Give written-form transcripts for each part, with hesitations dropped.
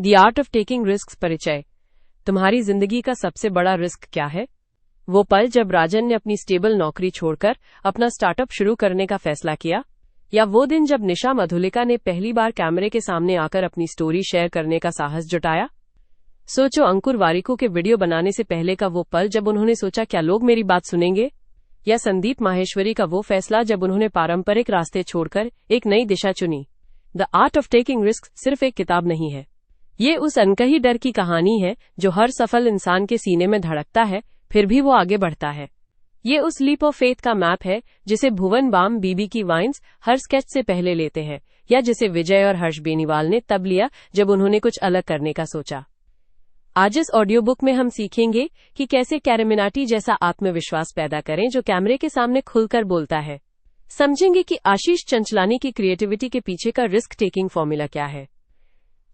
The art of taking risk परिचय। तुम्हारी जिंदगी का सबसे बड़ा रिस्क क्या है? वो पल जब राजन ने अपनी स्टेबल नौकरी छोड़कर अपना स्टार्टअप शुरू करने का फैसला किया, या वो दिन जब निशा मधुलिका ने पहली बार कैमरे के सामने आकर अपनी स्टोरी शेयर करने का साहस जुटाया? सोचो, अंकुर वारिको के वीडियो बनाने से पहले का वो पल जब उन्होंने सोचा क्या लोग मेरी बात सुनेंगे, या संदीप माहेश्वरी का वो फैसला जब उन्होंने पारंपरिक रास्ते छोड़कर एक नई दिशा चुनी। The art of taking risk सिर्फ एक किताब नहीं है, ये उस अनकही डर की कहानी है जो हर सफल इंसान के सीने में धड़कता है, फिर भी वो आगे बढ़ता है। ये उस लीप ऑफ फेथ का मैप है जिसे भुवन बाम बीबी की वाइन्स हर स्केच से पहले लेते हैं, या जिसे विजय और हर्ष बेनीवाल ने तब लिया जब उन्होंने कुछ अलग करने का सोचा। आज इस ऑडियो बुक में हम सीखेंगे कि कैसे कैरेमिनाटी जैसा आत्मविश्वास पैदा करें जो कैमरे के सामने खुलकर बोलता है। समझेंगे कि आशीष चंचलानी की क्रिएटिविटी के पीछे का रिस्क टेकिंग फॉर्मूला क्या है।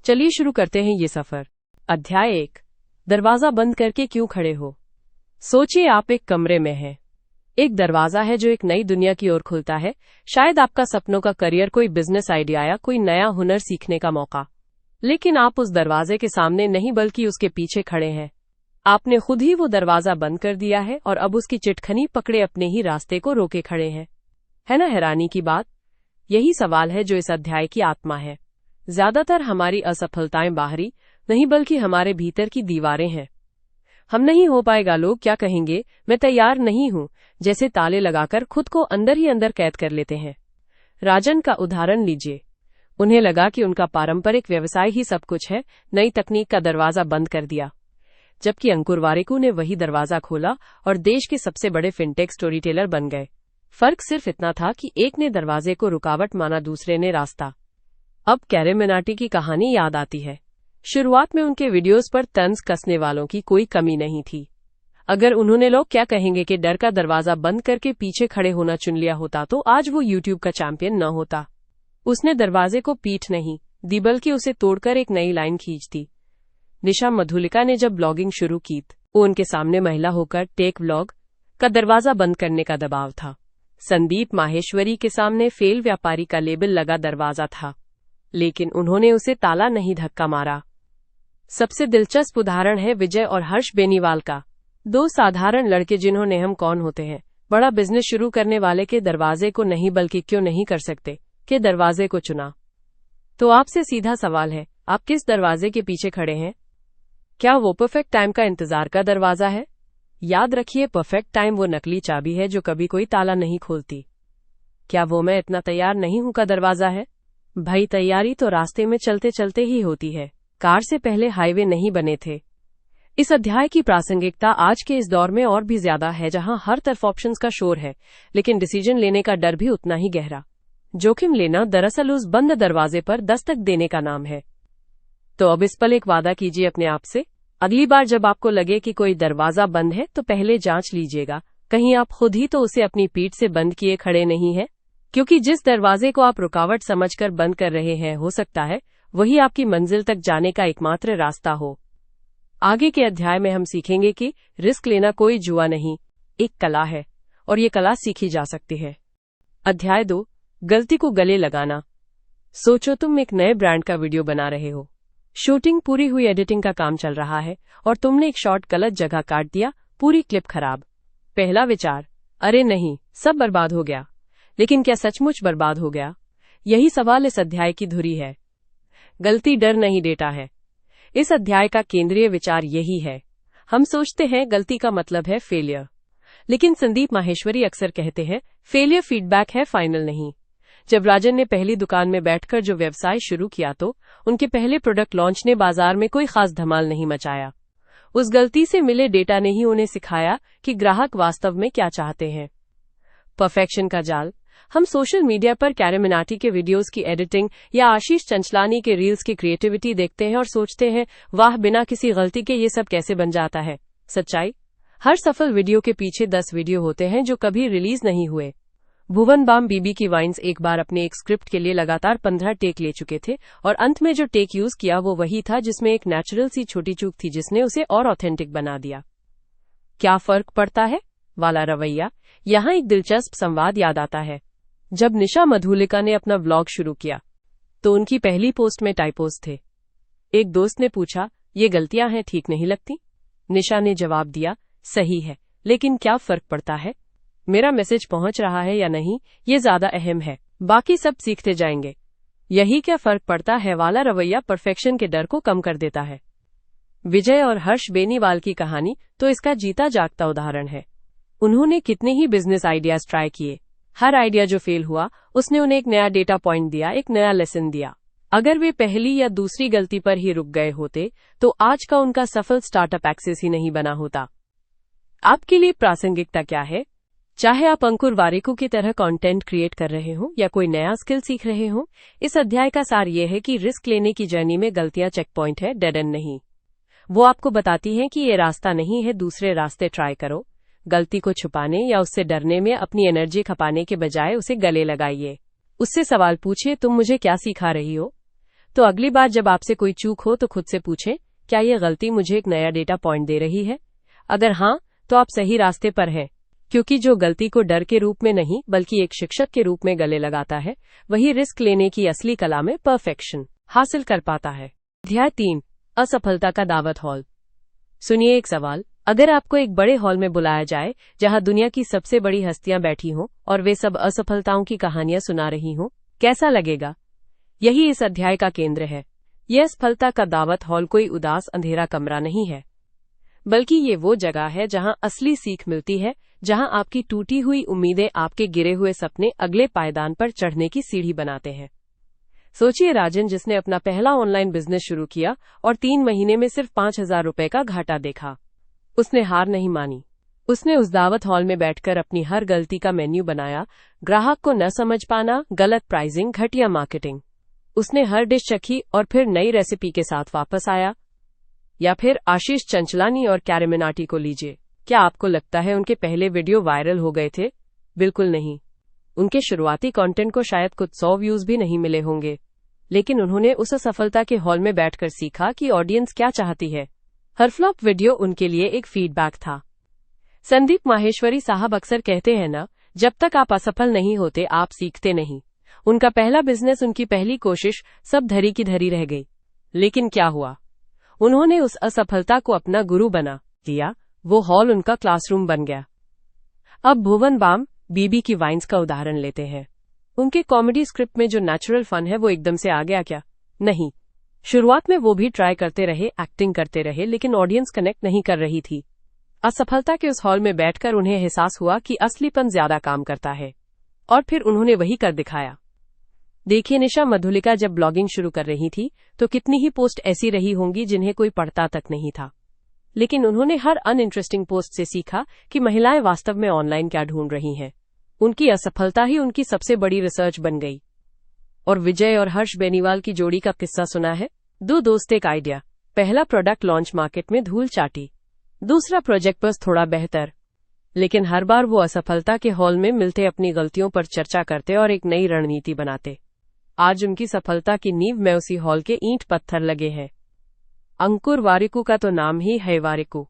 चलिए शुरू करते हैं ये सफर। अध्याय 1, दरवाजा बंद करके क्यों खड़े हो। सोचिए, आप एक कमरे में हैं। एक दरवाजा है जो एक नई दुनिया की ओर खुलता है, शायद आपका सपनों का करियर, कोई बिजनेस आइडिया या कोई नया हुनर सीखने का मौका। लेकिन आप उस दरवाजे के सामने नहीं बल्कि उसके पीछे खड़े हैं। आपने खुद ही वो दरवाजा बंद कर दिया है और अब उसकी चिटखनी पकड़े अपने ही रास्ते को रोके खड़े हैं। है ना हैरानी की बात? यही सवाल है जो इस अध्याय की आत्मा है। ज्यादातर हमारी असफलताएं बाहरी नहीं बल्कि हमारे भीतर की दीवारें हैं। हम नहीं हो पाएगा, लोग क्या कहेंगे, मैं तैयार नहीं हूं, जैसे ताले लगाकर खुद को अंदर ही अंदर कैद कर लेते हैं। राजन का उदाहरण लीजिए। उन्हें लगा कि उनका पारंपरिक व्यवसाय ही सब कुछ है, नई तकनीक का दरवाजा बंद कर दिया। जबकि अंकुर वारिको ने वही दरवाजा खोला और देश के सबसे बड़े फिनटेक स्टोरी टेलर बन गए। फर्क सिर्फ इतना था कि एक ने दरवाजे को रुकावट माना, दूसरे ने रास्ता। अब कैरेमिनाटी की कहानी याद आती है। शुरुआत में उनके वीडियोस पर तंज कसने वालों की कोई कमी नहीं थी। अगर उन्होंने लोग क्या कहेंगे कि डर का दरवाजा बंद करके पीछे खड़े होना चुन लिया होता तो आज वो यूट्यूब का चैंपियन न होता। उसने दरवाजे को पीठ नहीं दी बल्कि उसे तोड़कर एक नई लाइन खींच दी। निशा मधुलिका ने जब ब्लॉगिंग शुरू की तो उनके सामने महिला होकर टेक व्लॉग का दरवाजा बंद करने का दबाव था। संदीप माहेश्वरी के सामने फेल व्यापारी का लेबल लगा दरवाजा था, लेकिन उन्होंने उसे ताला नहीं धक्का मारा। सबसे दिलचस्प उदाहरण है विजय और हर्ष बेनीवाल का, दो साधारण लड़के जिन्होंने हम कौन होते हैं बड़ा बिजनेस शुरू करने वाले के दरवाजे को नहीं बल्कि क्यों नहीं कर सकते के दरवाजे को चुना। तो आपसे सीधा सवाल है, आप किस दरवाजे के पीछे खड़े हैं? क्या वो परफेक्ट टाइम का इंतजार का दरवाजा है? याद रखिए, परफेक्ट टाइम वो नकली चाबी है जो कभी कोई ताला नहीं खोलती। क्या वो मैं इतना तैयार नहीं हूं का दरवाजा है? भाई, तैयारी तो रास्ते में चलते चलते ही होती है। कार से पहले हाईवे नहीं बने थे। इस अध्याय की प्रासंगिकता आज के इस दौर में और भी ज्यादा है, जहां हर तरफ ऑप्शंस का शोर है, लेकिन डिसीजन लेने का डर भी उतना ही गहरा। जोखिम लेना दरअसल उस बंद दरवाजे पर दस्तक देने का नाम है। तो अब इस पल एक वादा कीजिए अपने आप से, अगली बार जब आपको लगे कि कोई दरवाजा बंद है तो पहले जांच लीजिएगा, कहीं आप खुद ही तो उसे अपनी पीठ से बंद किए खड़े नहीं हैं। क्योंकि जिस दरवाजे को आप रुकावट समझकर बंद कर रहे हैं, हो सकता है वही आपकी मंजिल तक जाने का एकमात्र रास्ता हो। आगे के अध्याय में हम सीखेंगे कि रिस्क लेना कोई जुआ नहीं, एक कला है, और ये कला सीखी जा सकती है। अध्याय 2, गलती को गले लगाना। सोचो, तुम एक नए ब्रांड का वीडियो बना रहे हो। शूटिंग पूरी हुई, एडिटिंग का काम चल रहा है और तुमने एक शॉट गलत जगह काट दिया, पूरी क्लिप खराब। पहला विचार, अरे नहीं, सब बर्बाद हो गया। लेकिन क्या सचमुच बर्बाद हो गया? यही सवाल इस अध्याय की धुरी है। गलती डर नहीं, डेटा है। इस अध्याय का केंद्रीय विचार यही है। हम सोचते हैं गलती का मतलब है फेलियर, लेकिन संदीप माहेश्वरी अक्सर कहते हैं फेलियर फीडबैक है, फाइनल नहीं। जब राजन ने पहली दुकान में बैठकर जो व्यवसाय शुरू किया तो उनके पहले प्रोडक्ट लॉन्च ने बाजार में कोई खास धमाल नहीं मचाया। उस गलती से मिले डेटा ने ही उन्हें सिखाया कि ग्राहक वास्तव में क्या चाहते हैं। परफेक्शन का जाल। हम सोशल मीडिया पर कैरेमिनाटी के वीडियोस की एडिटिंग या आशीष चंचलानी के रील्स की क्रिएटिविटी देखते हैं और सोचते हैं, वाह, बिना किसी गलती के ये सब कैसे बन जाता है। सच्चाई, हर सफल वीडियो के पीछे 10 वीडियो होते हैं जो कभी रिलीज नहीं हुए। भुवन बाम बीबी की वाइन्स एक बार अपने एक स्क्रिप्ट के लिए लगातार 15 टेक ले चुके थे और अंत में जो टेक यूज किया वो वही था जिसमें एक नेचुरल सी छोटी चूक थी जिसने उसे और ऑथेंटिक बना दिया। क्या फर्क पड़ता है वाला रवैया। यहाँ एक दिलचस्प संवाद याद आता है। जब निशा मधुलिका ने अपना व्लॉग शुरू किया तो उनकी पहली पोस्ट में टाइपोस थे। एक दोस्त ने पूछा, ये गलतियां हैं, ठीक नहीं लगती? निशा ने जवाब दिया, सही है, लेकिन क्या फर्क पड़ता है? मेरा मैसेज पहुंच रहा है या नहीं, ये ज्यादा अहम है। बाकी सब सीखते जाएंगे। यही क्या फर्क पड़ता है वाला रवैया परफेक्शन के डर को कम कर देता है। विजय और हर्ष बेनीवाल की कहानी तो इसका जीता जागता उदाहरण है। उन्होंने कितने ही बिजनेस आइडियाज ट्राई किए। हर आइडिया जो फेल हुआ, उसने उन्हें एक नया डेटा पॉइंट दिया, एक नया लेसन दिया। अगर वे पहली या दूसरी गलती पर ही रुक गए होते तो आज का उनका सफल स्टार्टअप एक्सेस ही नहीं बना होता। आपके लिए प्रासंगिकता क्या है? चाहे आप अंकुर वारिकू की तरह कंटेंट क्रिएट कर रहे हो या कोई नया स्किल सीख रहे हो, इस अध्याय का सार यह है कि रिस्क लेने की जर्नी में गलतियां चेक पॉइंट है, डेड एंड नहीं। वो आपको बताती हैं कि ये रास्ता नहीं है, दूसरे रास्ते ट्राई करो। गलती को छुपाने या उससे डरने में अपनी एनर्जी खपाने के बजाय उसे गले लगाइए। उससे सवाल पूछिए, तुम मुझे क्या सिखा रही हो? तो अगली बार जब आपसे कोई चूक हो तो खुद से पूछें, क्या ये गलती मुझे एक नया डेटा पॉइंट दे रही है? अगर हाँ, तो आप सही रास्ते पर हैं। क्योंकि जो गलती को डर के रूप में नहीं बल्कि एक शिक्षक के रूप में गले लगाता है, वही रिस्क लेने की असली कला में परफेक्शन हासिल कर पाता है। अध्याय 3, असफलता का दावत हॉल। सुनिए एक सवाल, अगर आपको एक बड़े हॉल में बुलाया जाए जहां दुनिया की सबसे बड़ी हस्तियां बैठी हों और वे सब असफलताओं की कहानियां सुना रही हों, कैसा लगेगा? यही इस अध्याय का केंद्र है। यह असफलता का दावत हॉल कोई उदास अंधेरा कमरा नहीं है, बल्कि ये वो जगह है जहां असली सीख मिलती है, जहां आपकी टूटी हुई उम्मीदें आपके गिरे हुए सपने अगले पायदान पर चढ़ने की सीढ़ी बनाते हैं। सोचिए राजन, जिसने अपना पहला ऑनलाइन बिजनेस शुरू किया और 3 महीने में सिर्फ 5,000 रुपए का घाटा देखा। उसने हार नहीं मानी। उसने उस दावत हॉल में बैठकर अपनी हर गलती का मेन्यू बनाया। ग्राहक को न समझ पाना, गलत प्राइसिंग, घटिया मार्केटिंग। उसने हर डिश चखी और फिर नई रेसिपी के साथ वापस आया। या फिर आशीष चंचलानी और कैरेमिनाटी को लीजिए। क्या आपको लगता है उनके पहले वीडियो वायरल हो गए थे? बिल्कुल नहीं। उनके शुरुआती कंटेंट को शायद कुछ 100 व्यूज भी नहीं मिले होंगे, लेकिन उन्होंने उस असफलता के हॉल में बैठकर सीखा कि ऑडियंस क्या चाहती है। हर फ्लॉप वीडियो उनके लिए एक फीडबैक था। संदीप माहेश्वरी साहब अक्सर कहते हैं ना, जब तक आप असफल नहीं होते आप सीखते नहीं। उनका पहला बिजनेस, उनकी पहली कोशिश सब धरी की धरी रह गई। लेकिन क्या हुआ? उन्होंने उस असफलता को अपना गुरु बना दिया। वो हॉल उनका क्लासरूम बन गया। अब भुवन बाम, बीबी की वाइन्स का उदाहरण लेते हैं। उनके कॉमेडी स्क्रिप्ट में जो नेचुरल फन है वो एकदम से आ गया क्या? नहीं। शुरुआत में वो भी ट्राई करते रहे, एक्टिंग करते रहे, लेकिन ऑडियंस कनेक्ट नहीं कर रही थी। असफलता के उस हॉल में बैठकर उन्हें एहसास हुआ कि असलीपन ज्यादा काम करता है, और फिर उन्होंने वही कर दिखाया। देखिए, निशा मधुलिका जब ब्लॉगिंग शुरू कर रही थी तो कितनी ही पोस्ट ऐसी रही होंगी जिन्हें कोई पढ़ता तक नहीं था, लेकिन उन्होंने हर अनइंटरेस्टिंग पोस्ट से सीखा कि महिलाएं वास्तव में ऑनलाइन क्या ढूंढ रही हैं। उनकी असफलता ही उनकी सबसे बड़ी रिसर्च बन गई। और विजय और हर्ष बेनीवाल की जोड़ी का किस्सा सुना है? 2 दोस्त, एक आइडिया। पहला प्रोडक्ट लॉन्च, मार्केट में धूल चाटी। दूसरा प्रोजेक्ट बस थोड़ा बेहतर। लेकिन हर बार वो असफलता के हॉल में मिलते, अपनी गलतियों पर चर्चा करते और एक नई रणनीति बनाते। आज उनकी सफलता की नींव में उसी हॉल के ईंट पत्थर लगे हैं। अंकुर वारिकू का तो नाम ही है वारिकू।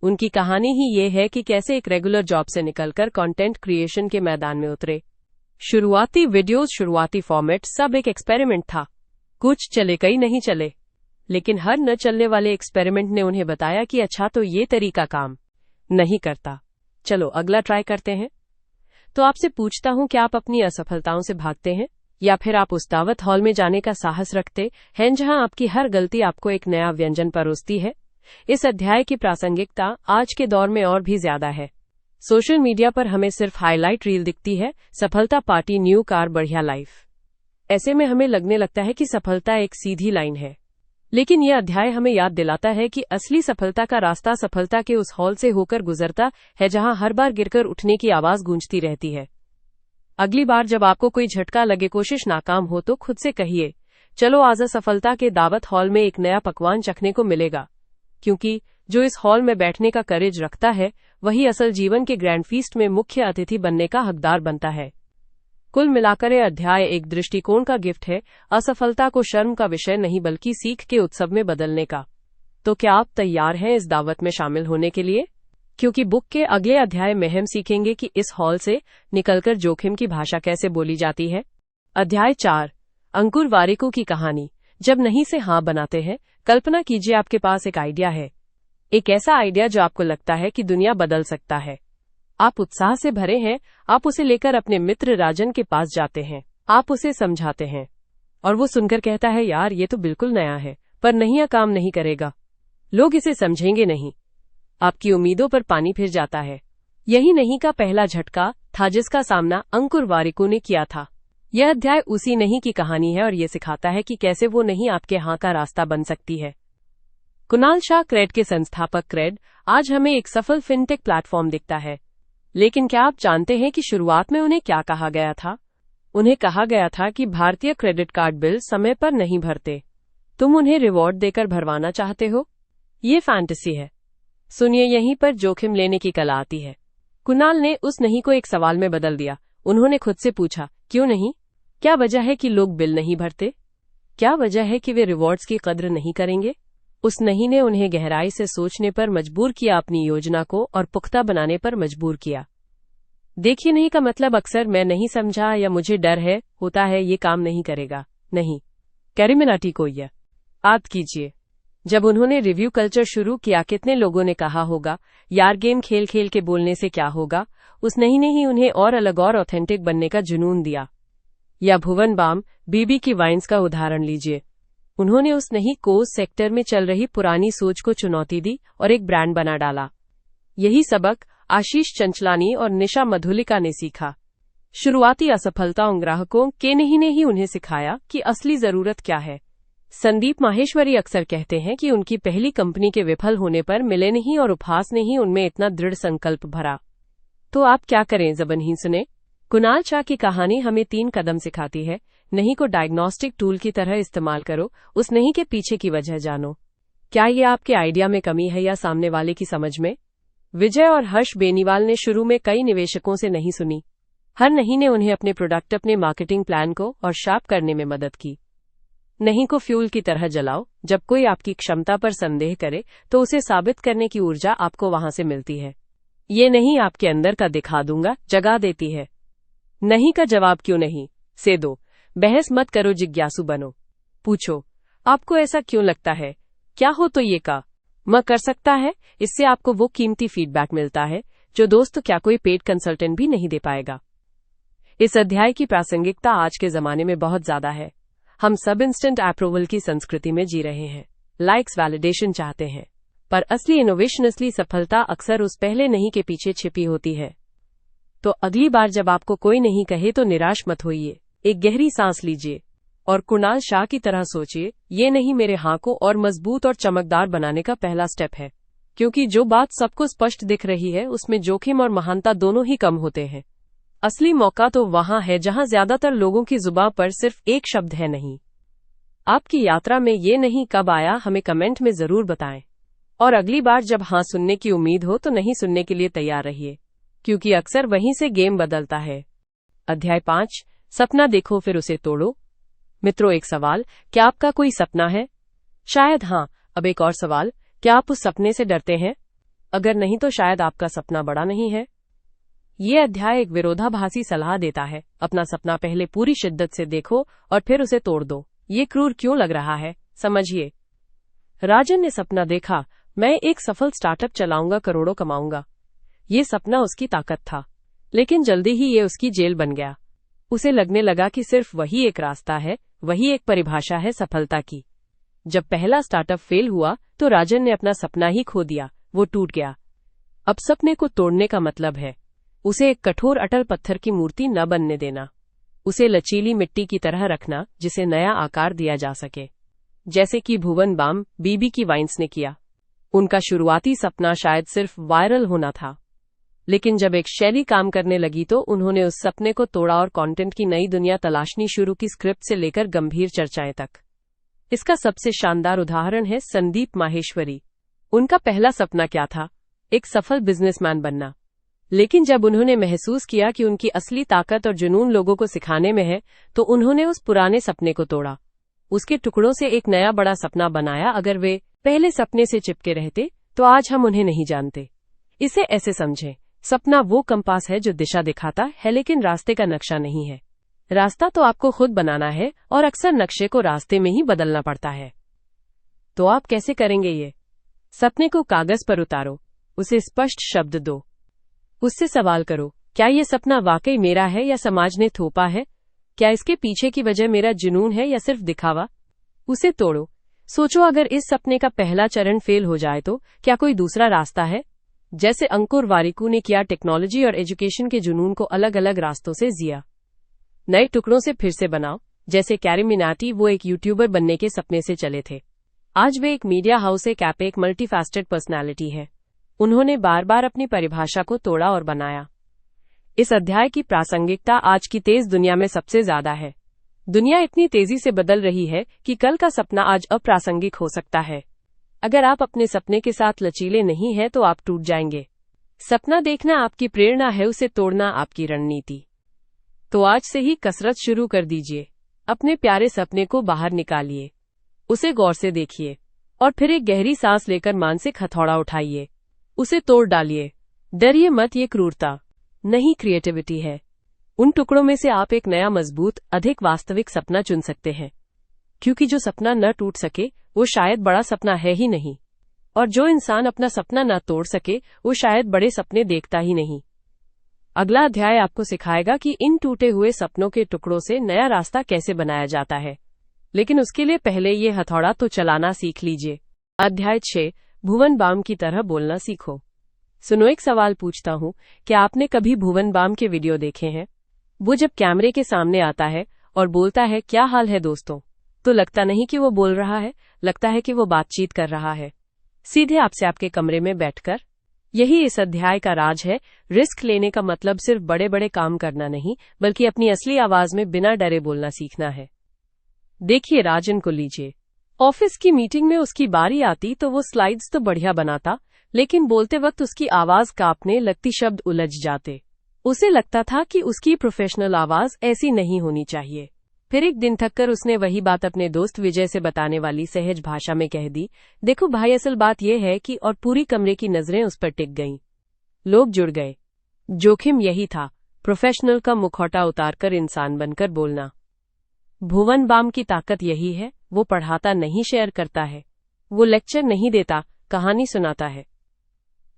उनकी कहानी ही ये है कि कैसे एक रेगुलर जॉब से निकलकर कंटेंट क्रिएशन के मैदान में उतरे। शुरुआती वीडियोस, शुरुआती फॉर्मेट, सब एक एक्सपेरिमेंट था। कुछ चले, कई नहीं चले, लेकिन हर न चलने वाले एक्सपेरिमेंट ने उन्हें बताया कि अच्छा, तो ये तरीका काम नहीं करता, चलो अगला ट्राई करते हैं। तो आपसे पूछता हूं, क्या आप अपनी असफलताओं से भागते हैं या फिर आप उस दावत हॉल में जाने का साहस रखते हैं जहां आपकी हर गलती आपको एक नया व्यंजन परोसती है? इस अध्याय की प्रासंगिकता आज के दौर में और भी ज्यादा है। सोशल मीडिया पर हमें सिर्फ हाईलाइट रील दिखती है, सफलता पार्टी, न्यू कार, बढ़िया लाइफ। ऐसे में हमें लगने लगता है कि सफलता एक सीधी लाइन है, लेकिन यह अध्याय हमें याद दिलाता है कि असली सफलता का रास्ता सफलता के उस हॉल से होकर गुजरता है जहां हर बार गिरकर उठने की आवाज गूंजती रहती है। अगली बार जब आपको कोई झटका लगे, कोशिश नाकाम हो, तो खुद से कहिए, चलो आज सफलता के दावत हॉल में एक नया पकवान चखने को मिलेगा। क्योंकि जो इस हॉल में बैठने का करेज रखता है, वही असल जीवन के ग्रैंड फीस्ट में मुख्य अतिथि बनने का हकदार बनता है। कुल मिलाकर यह अध्याय एक दृष्टिकोण का गिफ्ट है, असफलता को शर्म का विषय नहीं बल्कि सीख के उत्सव में बदलने का। तो क्या आप तैयार हैं इस दावत में शामिल होने के लिए? क्योंकि बुक के अगले अध्याय में हम सीखेंगे कि इस हॉल से निकलकर जोखिम की भाषा कैसे बोली जाती है। अध्याय 4, अंकुर वारिकू की कहानी, जब नहीं से हाँ बनाते हैं, कल्पना कीजिए आपके पास एक आइडिया है, एक ऐसा आइडिया जो आपको लगता है कि दुनिया बदल सकता है। आप उत्साह से भरे हैं, आप उसे लेकर अपने मित्र राजन के पास जाते हैं, आप उसे समझाते हैं और वो सुनकर कहता है, यार ये तो बिल्कुल नया है, पर नहीं, यह काम नहीं करेगा, लोग इसे समझेंगे नहीं। आपकी उम्मीदों पर पानी फिर जाता है। यही नहीं का पहला झटका था जिसका सामना अंकुर वारिकू ने किया था। यह अध्याय उसी नहीं की कहानी है और यह सिखाता है कि कैसे वो नहीं आपके हाँ का रास्ता बन सकती है। कुणाल शाह, क्रेड के संस्थापक। क्रेड आज हमें एक सफल फिनटेक प्लेटफॉर्म दिखता है, लेकिन क्या आप जानते हैं कि शुरुआत में उन्हें क्या कहा गया था? उन्हें कहा गया था कि भारतीय क्रेडिट कार्ड बिल समय पर नहीं भरते, तुम उन्हें रिवॉर्ड देकर भरवाना चाहते हो। ये फैंटेसी है। सुनिए, यहीं पर जोखिम लेने की कला आती है। कुणाल ने उस नहीं को एक सवाल में बदल दिया। उन्होंने खुद से पूछा, क्यों नहीं? क्या वजह है कि लोग बिल नहीं भरते? क्या वजह है कि वे रिवॉर्ड्स की कद्र नहीं करेंगे? उस नहीं ने उन्हें गहराई से सोचने पर मजबूर किया, अपनी योजना को और पुख्ता बनाने पर मजबूर किया। देखिए, नहीं का मतलब अक्सर मैं नहीं समझा या मुझे डर है होता है, ये काम नहीं करेगा। नहीं, कैरिमिनाटी को यह याद कीजिए, जब उन्होंने रिव्यू कल्चर शुरू किया, कितने लोगों ने कहा होगा, यार गेम खेल खेल के बोलने से क्या होगा। उस नहीं ने ही उन्हें और अलग और ऑथेंटिक बनने का जुनून दिया। या भुवन बाम, बीबी की वाइन्स का उदाहरण लीजिए। उन्होंने उस नहीं को सेक्टर में चल रही पुरानी सोच को चुनौती दी और एक ब्रांड बना डाला। यही सबक आशीष चंचलानी और निशा मधुलिका ने सीखा। शुरुआती असफलताओं ग्राहकों के नहीं ने ही उन्हें सिखाया कि असली जरूरत क्या है। संदीप माहेश्वरी अक्सर कहते हैं कि उनकी पहली कंपनी के विफल होने पर मिले नहीं और उपहास ने ही उनमें इतना दृढ़ संकल्प भरा। तो आप क्या करें, जबन ही सुने। कुणाल शाह की कहानी हमें 3 कदम सिखाती है। नहीं को डायग्नोस्टिक टूल की तरह इस्तेमाल करो, उस नहीं के पीछे की वजह जानो। क्या ये आपके आइडिया में कमी है या सामने वाले की समझ में? विजय और हर्ष बेनीवाल ने शुरू में कई निवेशकों से नहीं सुनी। हर नहीं ने उन्हें अपने प्रोडक्ट, अपने मार्केटिंग प्लान को और शार्प करने में मदद की। नहीं को फ्यूल की तरह जलाओ। जब कोई आपकी क्षमता पर संदेह करे तो उसे साबित करने की ऊर्जा आपको वहां से मिलती है। ये नहीं आपके अंदर का दिखा दूंगा जगा देती है। नहीं का जवाब क्यों नहीं से दो। बहस मत करो, जिज्ञासु बनो। पूछो, आपको ऐसा क्यों लगता है? क्या हो तो ये का मैं कर सकता है। इससे आपको वो कीमती फीडबैक मिलता है जो दोस्त क्या कोई पेड कंसल्टेंट भी नहीं दे पाएगा। इस अध्याय की प्रासंगिकता आज के जमाने में बहुत ज्यादा है। हम सब इंस्टेंट अप्रूवल की संस्कृति में जी रहे हैं, लाइक्स, वैलिडेशन चाहते हैं, पर असली इनोवेशन, असली सफलता अक्सर उस पहले नहीं के पीछे छिपी होती है। तो अगली बार जब आपको कोई नहीं कहे तो निराश मत होइए, एक गहरी सांस लीजिए और कुणाल शाह की तरह सोचिए, ये नहीं मेरे हाँ को और मजबूत और चमकदार बनाने का पहला स्टेप है। क्योंकि जो बात सबको स्पष्ट दिख रही है उसमें जोखिम और महानता दोनों ही कम होते हैं। असली मौका तो वहां है जहां ज्यादातर लोगों की जुबान पर सिर्फ एक शब्द है, नहीं। आपकी यात्रा में ये नहीं कब आया, हमें कमेंट में जरूर बताएं। और अगली बार जब हाँ सुनने की उम्मीद हो तो नहीं सुनने के लिए तैयार रहिए, क्योंकि अक्सर वहीं से गेम बदलता है। अध्याय 5, सपना देखो फिर उसे तोड़ो। मित्रों, एक सवाल, क्या आपका कोई सपना है? शायद हाँ। अब एक और सवाल, क्या आप उस सपने से डरते हैं? अगर नहीं तो शायद आपका सपना बड़ा नहीं है। ये अध्याय एक विरोधाभासी सलाह देता है। अपना सपना पहले पूरी शिद्दत से देखो और फिर उसे तोड़ दो। ये क्रूर क्यों लग रहा है, समझिए। राजन ने सपना देखा, मैं एक सफल स्टार्टअप चलाऊंगा, करोड़ों कमाऊंगा। ये सपना उसकी ताकत था, लेकिन जल्दी ही ये उसकी जेल बन गया। उसे लगने लगा कि सिर्फ वही एक रास्ता है, वही एक परिभाषा है सफलता की। जब पहला स्टार्टअप फेल हुआ तो राजन ने अपना सपना ही खो दिया, वो टूट गया। अब सपने को तोड़ने का मतलब है उसे एक कठोर अटल पत्थर की मूर्ति न बनने देना, उसे लचीली मिट्टी की तरह रखना जिसे नया आकार दिया जा सके, जैसे कि भुवन बाम, बीबी की वाइन्स ने किया। उनका शुरुआती सपना शायद सिर्फ वायरल होना था, लेकिन जब एक शैली काम करने लगी तो उन्होंने उस सपने को तोड़ा और कंटेंट की नई दुनिया तलाशनी शुरू की, स्क्रिप्ट से लेकर गंभीर चर्चाएं तक। इसका सबसे शानदार उदाहरण है संदीप माहेश्वरी। उनका पहला सपना क्या था? एक सफल बिजनेसमैन बनना। लेकिन जब उन्होंने महसूस किया कि उनकी असली ताकत और जुनून लोगों को सिखाने में है, तो उन्होंने उस पुराने सपने को तोड़ा, उसके टुकड़ों से एक नया बड़ा सपना बनाया। अगर वे पहले सपने से चिपके रहते तो आज हम उन्हें नहीं जानते। इसे ऐसे समझें, सपना वो कंपास है जो दिशा दिखाता है लेकिन रास्ते का नक्शा नहीं है। रास्ता तो आपको खुद बनाना है और अक्सर नक्शे को रास्ते में ही बदलना पड़ता है। तो आप कैसे करेंगे ये? सपने को कागज पर उतारो, उसे स्पष्ट शब्द दो, उससे सवाल करो, क्या ये सपना वाकई मेरा है या समाज ने थोपा है? क्या इसके पीछे की वजह मेरा जुनून है या सिर्फ दिखावा? उसे तोड़ो, सोचो अगर इस सपने का पहला चरण फेल हो जाए तो क्या कोई दूसरा रास्ता है? जैसे अंकुर वारिकू ने किया, टेक्नोलॉजी और एजुकेशन के जुनून को अलग अलग रास्तों से जिया। नए टुकड़ों से फिर से बनाओ, जैसे कैरी मिनाटी, वो एक यूट्यूबर बनने के सपने से चले थे। आज वे एक मीडिया हाउस, एक ऐप, एक मल्टीफैस्टेड पर्सनालिटी है। उन्होंने बार बार अपनी परिभाषा को तोड़ा और बनाया। इस अध्याय की प्रासंगिकता आज की तेज दुनिया में सबसे ज्यादा है। दुनिया इतनी तेजी से बदल रही है कि कल का सपना आज अप्रासंगिक हो सकता है। अगर आप अपने सपने के साथ लचीले नहीं हैं तो आप टूट जाएंगे। सपना देखना आपकी प्रेरणा है, उसे तोड़ना आपकी रणनीति। तो आज से ही कसरत शुरू कर दीजिए। अपने प्यारे सपने को बाहर निकालिए, उसे गौर से देखिए और फिर एक गहरी सांस लेकर मानसिक हथौड़ा उठाइए, उसे तोड़ डालिए। डरिए मत, ये क्रूरता नहीं, क्रिएटिविटी है। उन टुकड़ों में से आप एक नया, मजबूत, अधिक वास्तविक सपना चुन सकते हैं। क्योंकि जो सपना न टूट सके वो शायद बड़ा सपना है ही नहीं, और जो इंसान अपना सपना न तोड़ सके वो शायद बड़े सपने देखता ही नहीं। अगला अध्याय आपको सिखाएगा कि इन टूटे हुए सपनों के टुकड़ों से नया रास्ता कैसे बनाया जाता है। लेकिन उसके लिए पहले ये हथौड़ा तो चलाना सीख लीजिए। अध्याय 6, भुवन बाम की तरह बोलना सीखो। सुनो, एक सवाल पूछता हूँ, क्या आपने कभी भुवन बाम के वीडियो देखे हैं? वो जब कैमरे के सामने आता है और बोलता है, क्या हाल है दोस्तों, तो लगता नहीं कि वो बोल रहा है, लगता है कि वो बातचीत कर रहा है, सीधे आपसे आपके कमरे में बैठकर। यही इस अध्याय का राज है। रिस्क लेने का मतलब सिर्फ बड़े बड़े काम करना नहीं, बल्कि अपनी असली आवाज में बिना डरे बोलना सीखना है। देखिए, राजन को लीजिए। ऑफिस की मीटिंग में उसकी बारी आती तो वो स्लाइड्स तो बढ़िया बनाता, लेकिन बोलते वक्त उसकी आवाज कांपने लगती, शब्द उलझ जाते। उसे लगता था कि उसकी प्रोफेशनल आवाज ऐसी नहीं होनी चाहिए। फिर एक दिन थककर उसने वही बात अपने दोस्त विजय से बताने वाली सहज भाषा में कह दी, देखो भाई, असल बात यह है कि, और पूरी कमरे की नजरें उस पर टिक गईं। लोग जुड़ गए। जोखिम यही था, प्रोफेशनल का मुखौटा उतारकर इंसान बनकर बोलना। भुवन बाम की ताकत यही है, वो पढ़ाता नहीं, शेयर करता है। वो लेक्चर नहीं देता, कहानी सुनाता है।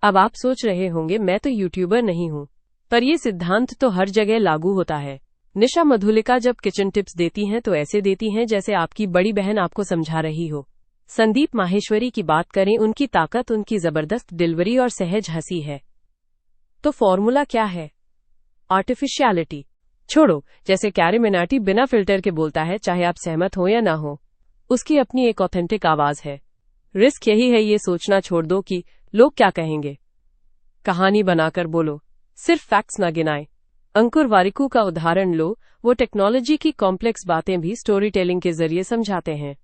अब आप सोच रहे होंगे, मैं तो यूट्यूबर नहीं हूं, पर यह सिद्धांत तो हर जगह लागू होता है। निशा मधुलिका जब किचन टिप्स देती हैं तो ऐसे देती हैं जैसे आपकी बड़ी बहन आपको समझा रही हो। संदीप माहेश्वरी की बात करें, उनकी ताकत उनकी जबरदस्त डिलीवरी और सहज हंसी है। तो फॉर्मूला क्या है? आर्टिफिशियलिटी छोड़ो। जैसे कैरी मिनाटी बिना फिल्टर के बोलता है, चाहे आप सहमत हो या ना हो, उसकी अपनी एक ऑथेंटिक आवाज है। रिस्क यही है, ये सोचना छोड़ दो कि लोग क्या कहेंगे। कहानी बनाकर बोलो, सिर्फ फैक्ट्स ना गिनाए। अंकुर वारिकू का उदाहरण लो, वो टेक्नोलॉजी की कॉम्प्लेक्स बातें भी स्टोरी टेलिंग के जरिए समझाते हैं।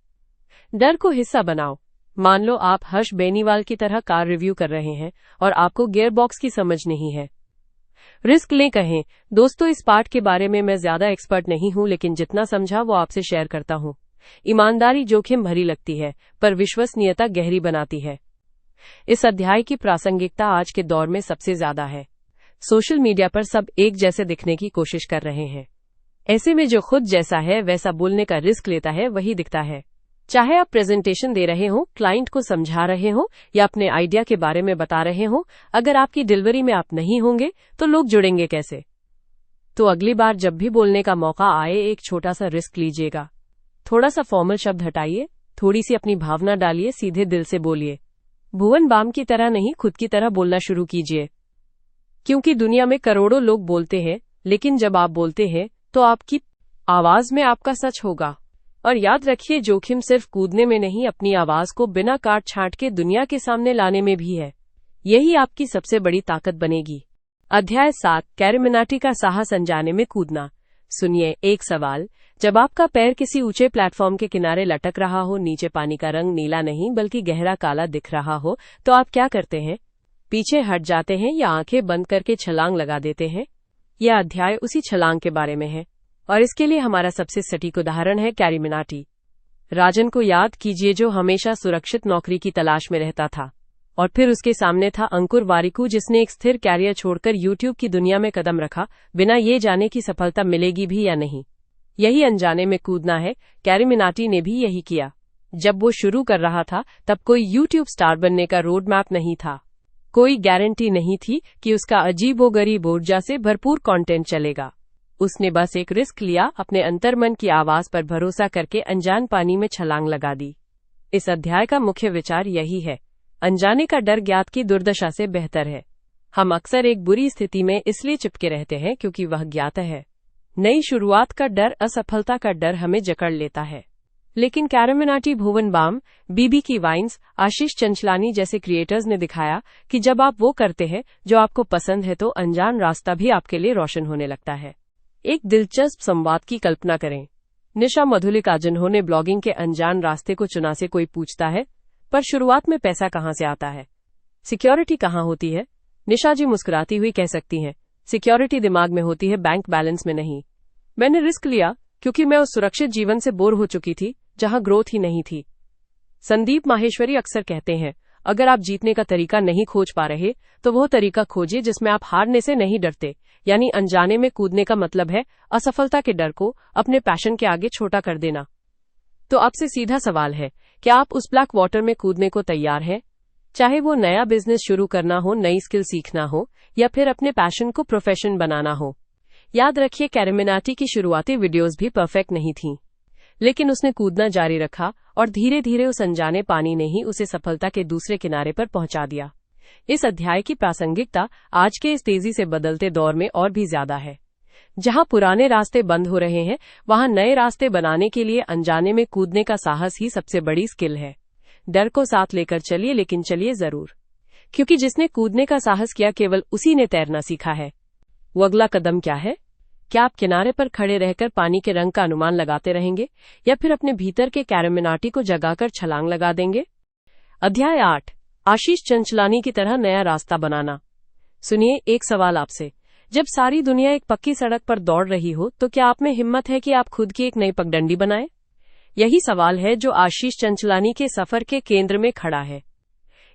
डर को हिस्सा बनाओ। मान लो आप हर्ष बेनीवाल की तरह कार रिव्यू कर रहे हैं और आपको गियरबॉक्स की समझ नहीं है। रिस्क लें, कहें, दोस्तों इस पार्ट के बारे में मैं ज्यादा एक्सपर्ट नहीं हूं, लेकिन जितना समझा वो आपसे शेयर करता हूं। ईमानदारी जोखिम भरी लगती है, पर विश्वसनीयता गहरी बनाती है। इस अध्याय की प्रासंगिकता आज के दौर में सबसे ज्यादा है। सोशल मीडिया पर सब एक जैसे दिखने की कोशिश कर रहे हैं। ऐसे में जो खुद जैसा है वैसा बोलने का रिस्क लेता है वही दिखता है। चाहे आप प्रेजेंटेशन दे रहे हो, क्लाइंट को समझा रहे हो या अपने आइडिया के बारे में बता रहे हो, अगर आपकी डिलीवरी में आप नहीं होंगे तो लोग जुड़ेंगे कैसे? तो अगली बार जब भी बोलने का मौका आए, एक छोटा सा रिस्क लीजिएगा। थोड़ा सा फॉर्मल शब्द हटाइए, थोड़ी सी अपनी भावना डालिए, सीधे दिल से बोलिए। भुवन बाम की तरह नहीं, खुद की तरह बोलना शुरू कीजिए। क्योंकि दुनिया में करोड़ों लोग बोलते हैं, लेकिन जब आप बोलते हैं तो आपकी आवाज में आपका सच होगा। और याद रखिए, जोखिम सिर्फ कूदने में नहीं, अपनी आवाज को बिना काट छांट के दुनिया के सामने लाने में भी है। यही आपकी सबसे बड़ी ताकत बनेगी। अध्याय 7, कैरी मिनाटी का साहस अनजाने में कूदना। सुनिए, एक सवाल, जब आपका पैर किसी ऊंचे प्लेटफॉर्म के किनारे लटक रहा हो, नीचे पानी का रंग नीला नहीं बल्कि गहरा काला दिख रहा हो, तो आप क्या करते हैं? पीछे हट जाते हैं या आंखें बंद करके छलांग लगा देते हैं? यह अध्याय उसी छलांग के बारे में है, और इसके लिए हमारा सबसे सटीक उदाहरण है कैरी मिनाटी। राजन को याद कीजिए, जो हमेशा सुरक्षित नौकरी की तलाश में रहता था, और फिर उसके सामने था अंकुर वारिकू, जिसने एक स्थिर कैरियर छोड़कर यूट्यूब की दुनिया में कदम रखा, बिना ये जाने कि सफलता मिलेगी भी या नहीं। यही अनजाने में कूदना है। कैरिमिनाटी ने भी यही किया। जब वो शुरू कर रहा था तब कोई यूट्यूब स्टार बनने का रोड मैप नहीं था। कोई गारंटी नहीं थी कि उसका अजीबोगरीब ऊर्जा से भरपूर कंटेंट चलेगा। उसने बस एक रिस्क लिया, अपने अंतर्मन की आवाज पर भरोसा करके अनजान पानी में छलांग लगा दी। इस अध्याय का मुख्य विचार यही है, अनजाने का डर ज्ञात की दुर्दशा से बेहतर है। हम अक्सर एक बुरी स्थिति में इसलिए चिपके रहते हैं क्योंकि वह ज्ञात है। नई शुरुआत का डर, असफलता का डर हमें जकड़ लेता है। लेकिन कैरिमिनाटी, भुवन बाम, बीबी की वाइन्स, आशीष चंचलानी जैसे क्रिएटर्स ने दिखाया कि जब आप वो करते हैं जो आपको पसंद है तो अनजान रास्ता भी आपके लिए रोशन होने लगता है। एक दिलचस्प संवाद की कल्पना करें। निशा मधुलिका, जिन्होंने ब्लॉगिंग के अनजान रास्ते को चुना, से कोई पूछता है, पर शुरुआत में पैसा कहाँ से आता है, सिक्योरिटी कहाँ होती है? निशा जी मुस्कुराती हुई कह सकती हैं, सिक्योरिटी दिमाग में होती है, बैंक बैलेंस में नहीं। मैंने रिस्क लिया क्योंकि मैं उस सुरक्षित जीवन से बोर हो चुकी थी जहां ग्रोथ ही नहीं थी। संदीप माहेश्वरी अक्सर कहते हैं, अगर आप जीतने का तरीका नहीं खोज पा रहे तो वो तरीका खोजिए जिसमें आप हारने से नहीं डरते। यानी अनजाने में कूदने का मतलब है असफलता के डर को अपने पैशन के आगे छोटा कर देना। तो आपसे सीधा सवाल है, क्या आप उस ब्लैक वाटर में कूदने को तैयार हैं? चाहे वो नया बिजनेस शुरू करना हो, नई स्किल सीखना हो, या फिर अपने पैशन को प्रोफेशन बनाना हो। याद रखिए, कैरिमिनाटी की शुरुआती वीडियोस भी परफेक्ट नहीं थीं, लेकिन उसने कूदना जारी रखा और धीरे धीरे उस अनजाने पानी ने ही उसे सफलता के दूसरे किनारे पर पहुंचा दिया। इस अध्याय की प्रासंगिकता आज के इस तेजी से बदलते दौर में और भी ज्यादा है। जहां पुराने रास्ते बंद हो रहे हैं, वहां नए रास्ते बनाने के लिए अनजाने में कूदने का साहस ही सबसे बड़ी स्किल है। डर को साथ लेकर चलिए, लेकिन चलिए जरूर, क्योंकि जिसने कूदने का साहस किया केवल उसी ने तैरना सीखा है। वो अगला कदम क्या है? क्या आप किनारे पर खड़े रहकर पानी के रंग का अनुमान लगाते रहेंगे, या फिर अपने भीतर के कैरिमिनाटी को जगाकर छलांग लगा देंगे? अध्याय 8, आशीष चंचलानी की तरह नया रास्ता बनाना। सुनिए, एक सवाल आपसे, जब सारी दुनिया एक पक्की सड़क पर दौड़ रही हो तो क्या आप में हिम्मत है कि आप खुद की एक नई पगडंडी बनाएं? यही सवाल है जो आशीष चंचलानी के सफर के केंद्र में खड़ा है।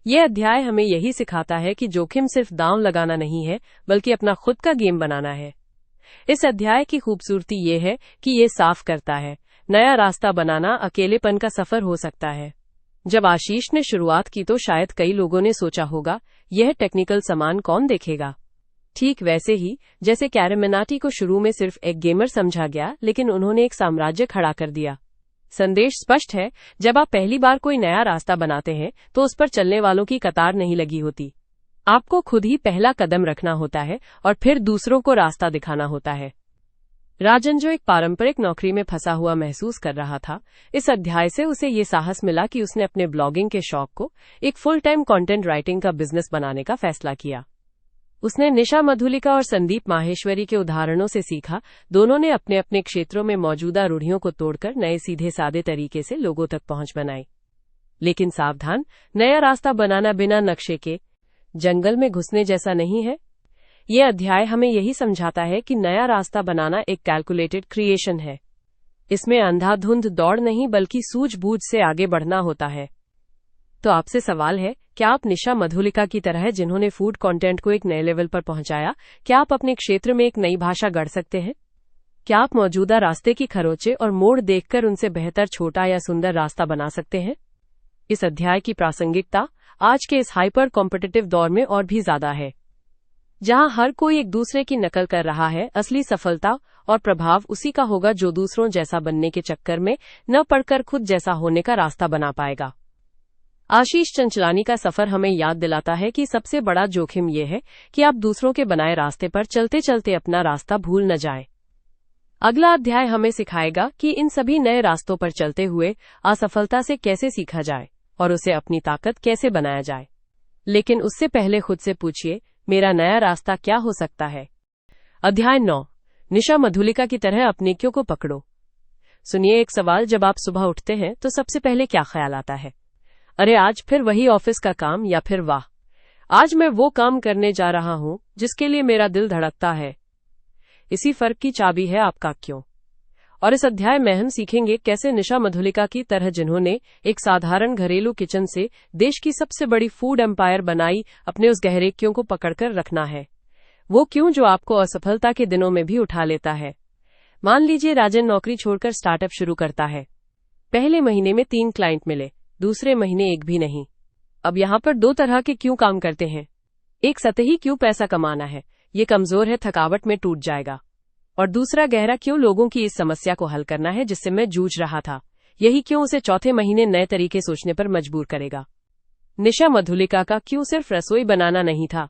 यह अध्याय हमें यही सिखाता है कि जोखिम सिर्फ दांव लगाना नहीं है, बल्कि अपना खुद का गेम बनाना है। इस अध्याय की खूबसूरती ये है कि ये साफ करता है, नया रास्ता बनाना अकेलेपन का सफर हो सकता है। जब आशीष ने शुरुआत की तो शायद कई लोगों ने सोचा होगा, यह टेक्निकल सामान कौन देखेगा। ठीक वैसे ही जैसे कैरिमिनाटी को शुरू में सिर्फ एक गेमर समझा गया, लेकिन उन्होंने एक साम्राज्य खड़ा कर दिया। संदेश स्पष्ट है, जब आप पहली बार कोई नया रास्ता बनाते हैं तो उस पर चलने वालों की कतार नहीं लगी होती। आपको खुद ही पहला कदम रखना होता है और फिर दूसरों को रास्ता दिखाना होता है। राजन, जो एक पारंपरिक नौकरी में फंसा हुआ महसूस कर रहा था, इस अध्याय से उसे ये साहस मिला कि उसने अपने ब्लॉगिंग के शौक को एक फुल टाइम कंटेंट राइटिंग का बिजनेस बनाने का फैसला किया। उसने निशा मधुलिका और संदीप माहेश्वरी के उदाहरणों से सीखा। दोनों ने अपने अपने क्षेत्रों में मौजूदा रूढ़ियों को तोड़कर नए सीधे सादे तरीके से लोगों तक पहुंच बनाई। लेकिन सावधान, नया रास्ता बनाना बिना नक्शे के जंगल में घुसने जैसा नहीं है। यह अध्याय हमें यही समझाता है कि नया रास्ता बनाना एक कैलकुलेटेड क्रिएशन है। इसमें अंधाधुंध दौड़ नहीं, बल्कि सूझबूझ से आगे बढ़ना होता है। तो आपसे सवाल है, क्या आप निशा मधुलिका की तरह, जिन्होंने फूड कंटेंट को एक नए लेवल पर पहुंचाया, क्या आप अपने क्षेत्र में एक नई भाषा गढ़ सकते हैं? क्या आप मौजूदा रास्ते की खरोंचे और मोड़ देखकर उनसे बेहतर, छोटा या सुंदर रास्ता बना सकते हैं? इस अध्याय की प्रासंगिकता आज के इस हाइपर कॉम्पिटिटिव दौर में और भी ज्यादा है, जहां हर कोई एक दूसरे की नकल कर रहा है। असली सफलता और प्रभाव उसी का होगा जो दूसरों जैसा बनने के चक्कर में न पड़कर खुद जैसा होने का रास्ता बना पाएगा। आशीष चंचलानी का सफर हमें याद दिलाता है कि सबसे बड़ा जोखिम यह है कि आप दूसरों के बनाए रास्ते पर चलते चलते अपना रास्ता भूल न जाएं। अगला अध्याय हमें सिखाएगा कि इन सभी नए रास्तों पर चलते हुए असफलता से कैसे सीखा जाए और उसे अपनी ताकत कैसे बनाया जाए। लेकिन उससे पहले खुद से पूछिए, मेरा नया रास्ता क्या हो सकता है? अध्याय 9, निशा मधुलिका की तरह अपने क्यों को पकड़ो। सुनिए, एक सवाल, जब आप सुबह उठते हैं तो सबसे पहले क्या ख्याल आता है? अरे आज फिर वही ऑफिस का काम, या फिर वाह आज मैं वो काम करने जा रहा हूं जिसके लिए मेरा दिल धड़कता है। इसी फर्क की चाबी है आपका क्यों। और इस अध्याय में हम सीखेंगे कैसे निशा मधुलिका की तरह, जिन्होंने एक साधारण घरेलू किचन से देश की सबसे बड़ी फूड एम्पायर बनाई, अपने उस गहरे क्यों को पकड़कर रखना है। वो क्यों जो आपको असफलता के दिनों में भी उठा लेता है। मान लीजिए राजन नौकरी छोड़कर स्टार्टअप शुरू करता है। पहले महीने में 3 क्लाइंट मिले, दूसरे महीने एक भी नहीं। अब यहाँ पर 2 तरह के क्यों काम करते हैं। एक सतही क्यों, पैसा कमाना है, ये कमजोर है, थकावट में टूट जाएगा। और दूसरा गहरा क्यों, लोगों की इस समस्या को हल करना है जिससे मैं जूझ रहा था। यही क्यों उसे चौथे महीने नए तरीके सोचने पर मजबूर करेगा। निशा मधुलिका का क्यों सिर्फ रसोई बनाना नहीं था,